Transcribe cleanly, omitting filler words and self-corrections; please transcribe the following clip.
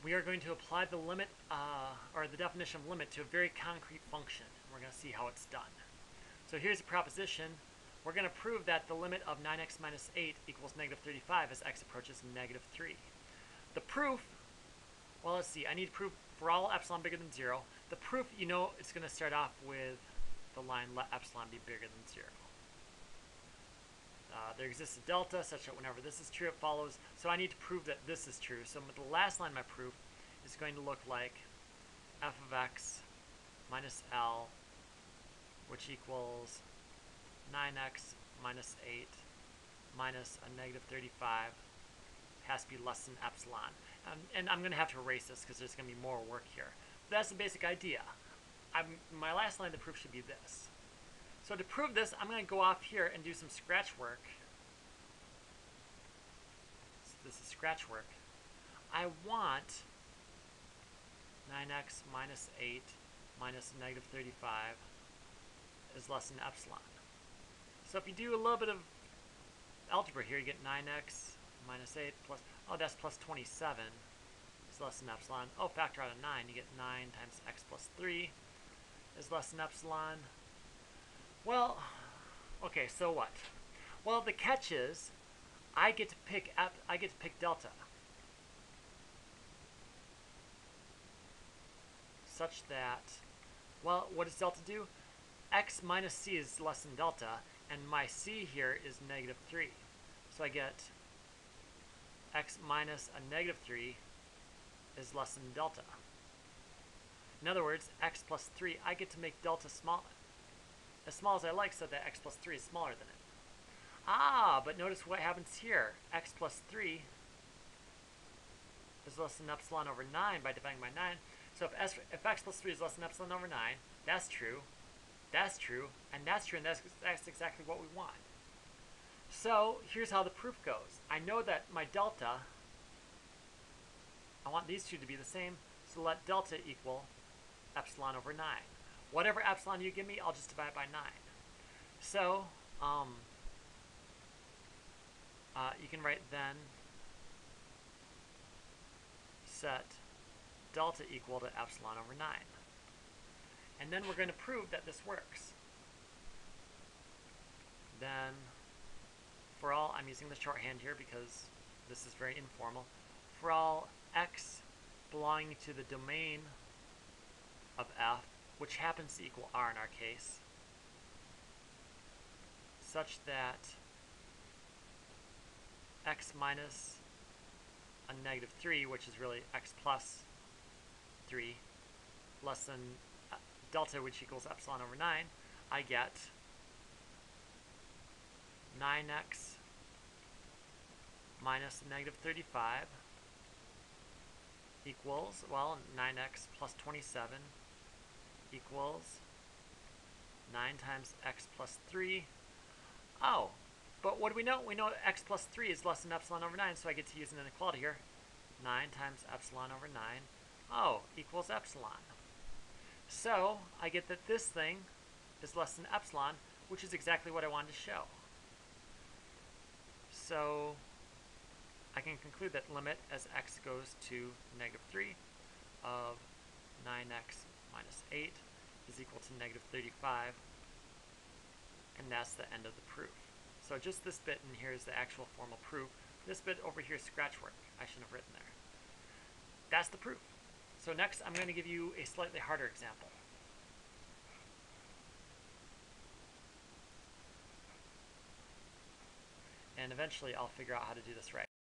we are going to apply the limit, or the definition of limit to a very concrete function. We're going to see how it's done. So here's a proposition. We're going to prove that the limit of 9x minus 8 equals negative 35 as x approaches negative 3. The proof, well, let's see. I need to prove for all epsilon bigger than 0. The proof, you know, it's going to start off with the line let epsilon be bigger than 0. There exists a delta such that whenever this is true, it follows. So I need to prove that this is true. So the last line of my proof is going to look like f of x minus L, which equals 9x minus 8 minus a negative 35 has to be less than epsilon. And I'm going to have to erase this because there's going to be more work here. But that's the basic idea. My last line of the proof should be this. So to prove this, I'm going to go off here and do some scratch work. So this is scratch work. I want 9x minus 8 minus negative 35 is less than epsilon. So if you do a little bit of algebra here, you get 9x minus 8 plus, oh, that's plus 27 is less than epsilon. Oh, factor out of 9, you get 9 times x plus 3 is less than epsilon. Well, okay, so what? Well, the catch is I get to pick delta such that, well, what does delta do? X minus c is less than delta, and my c here is negative 3. So I get x minus a negative 3 is less than delta. In other words, x plus 3, I get to make delta as small as I like so that x plus 3 is smaller than it. Ah, but notice what happens here. X plus 3 is less than epsilon over 9 by dividing by 9. So if x plus 3 is less than epsilon over 9, that's true, and that's true, and that's exactly what we want. So here's how the proof goes. I know that my delta, I want these two to be the same, so let delta equal epsilon over 9. Whatever epsilon you give me, I'll just divide by 9. So you can write then set delta equal to epsilon over 9. And then we're going to prove that this works. Then for all, I'm using the shorthand here because this is very informal, for all x belonging to the domain of f, which happens to equal r in our case, such that x minus a negative 3, which is really x plus 3, less than delta, which equals epsilon over 9, I get 9x minus negative 35 equals, well, 9x plus 27 equals 9 times x plus 3. Oh, but what do we know? We know x plus 3 is less than epsilon over 9, so I get to use an inequality here. 9 times epsilon over 9, oh, equals epsilon. So I get that this thing is less than epsilon, which is exactly what I wanted to show. So I can conclude that limit as x goes to negative 3 of 9x minus 8 is equal to negative 35, and that's the end of the proof. So just this bit in here is the actual formal proof. This bit over here is scratch work. I shouldn't have written there. That's the proof. So next I'm going to give you a slightly harder example. And eventually I'll figure out how to do this right.